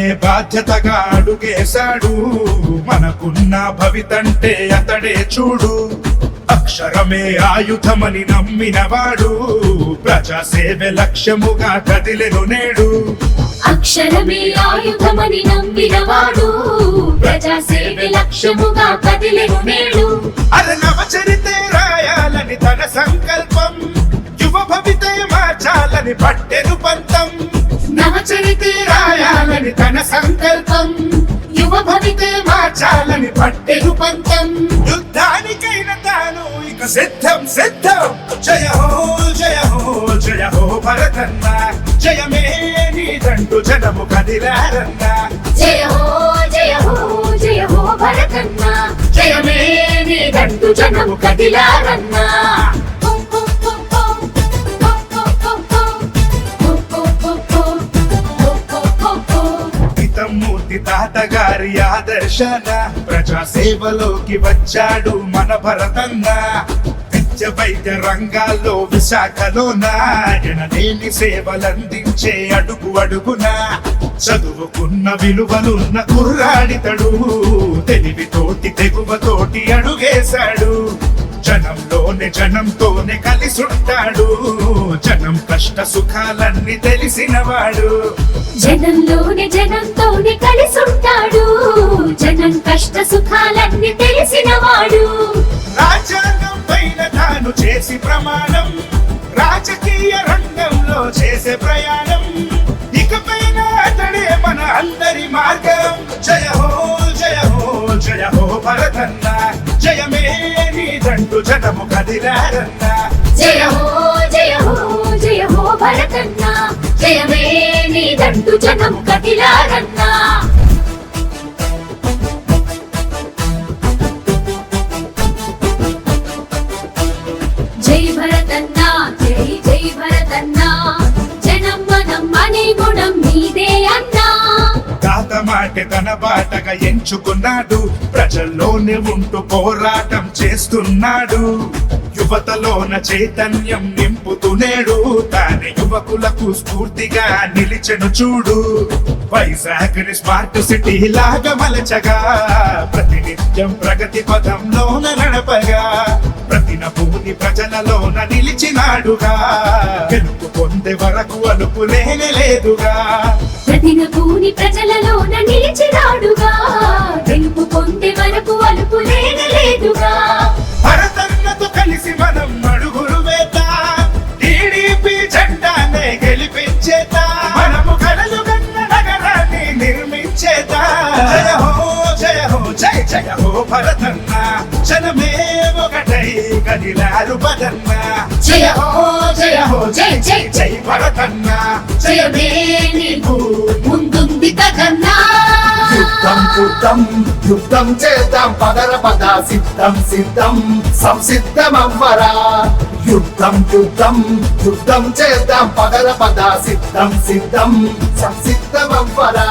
జనమే బాధ్యతగా అడుగేశాడు, మనకున్న భవితంటే అతడే చూడు. అక్షరమే ఆయుధమని నమ్మినవాడు, ప్రజాసేవ లక్ష్యముగా కదిలెను నేడు. అక్షరమే ఆయుధమని నమ్మినవాడు, ప్రజాసేవ లక్ష్యముగా కదిలెను నేడు. నవ చరితే రాయాలని తన సంకల్పం, యువ భవితే మార్చాలని పట్టెను పంతం. నవ చరితే రాయాలని తన సంకల్పం, యువ భవితే మార్చాలని పట్టెను పంతం. యుద్ధానికైనా తాను ఇక సిద్ధం సిద్ధం. జయ హో జయ హో జయ హో భరతన్న, జయమే నీదంటూ జనము కదిలారన్న. జయ హో జయ హో జయ హో భరతన్న, జయమే నీదంటూ జనము కదిలారన్న. మూర్తి తాతగారి ఆదర్శన ప్రజాసేవలోకి వచ్చాడు మన భరతన్న. విద్య వైద్య రంగాల్లో విశాఖలోన ఎనలేని సేవలందించే అడుగు అడుగున. చదువుకున్న విలువలున్న కుర్రాడితడు, తెలివితోటి తెగువతోటి అడుగేశాడు. జనంలోనే జనంతోనే కలిసుంటాడు, జనం కష్ట సుఖాలన్నీ తెలిసినవాడు. జనంలోనే జనంతోనే కలిసుంటాడు, జనం కష్ట సుఖాలన్నీ తెలిసినవాడు. రాజ్యాంగం పైన తాను చేసి ప్రమాణం, రాజకీయ రంగంలో చేసే ప్రయాణం. ఇకపైన అతడే మన అందరి మార్గం. జయ హో జయ హో జయ హో భరతన్న, జయమే నీదంటూ జనము కదిలారన్న. జయ హో జయ హో జయ హో భరతన్న, జయమే నీదంటూ జనము కదిలారన్న. జై భరతన్న జై జై భరతన్న, జనం మనం అనే గుణం నీదే అన్నా. తాత మాట తన బాటగా ఎంచుకున్నాడు, ప్రజల్లోనే ఉంటూ పోరాటం చేస్తున్నాడు. యువతలోన చైతన్యం నింపుతునేడు, తాను యువకులకు స్ఫూర్తిగా నిలిచెను చూడు. వైజాగ్ని స్మార్ట్ సిటీ లాగా మలచగా, ప్రతినిత్యం ప్రగతి పథంలోన నడపగా. ప్రతినభూని ప్రజలలోన నిలిచినాడుగా, గెలుపు పొందే వరకు అలుపు లేదుగా. ప్రతినభూని ప్రజలలోన నిలిచినాడుగా, గెలుపు పొందే వరకు అలుపు లేదుగా. భరతన్నతో కలిసి మనం అడుగులు వేద్దాం, టీడీపీ జెండానే గెలిపించేద్దాం. మనము కలలు కన్న నగరాన్ని నిర్మించేద్దాం. జయ హో జయ హో జయ జయ హో భరతన్న, జనమే ఒకటై కదిలారు బదన్న. జయ హో జయ హో జయ జయ జై భరతన్న, జయమే నీకు ముందుంది కదన్నా. యుద్ధం యుద్ధం యుద్ధం చేద్దాం పదర పద, సిద్ధం సిద్ధం సంసిద్ధమవ్వరా. యుద్ధం యుద్ధం యుద్ధం చేద్దాం పదర పద, సిద్ధం సిద్ధం సంసిద్ధమవ్వరా.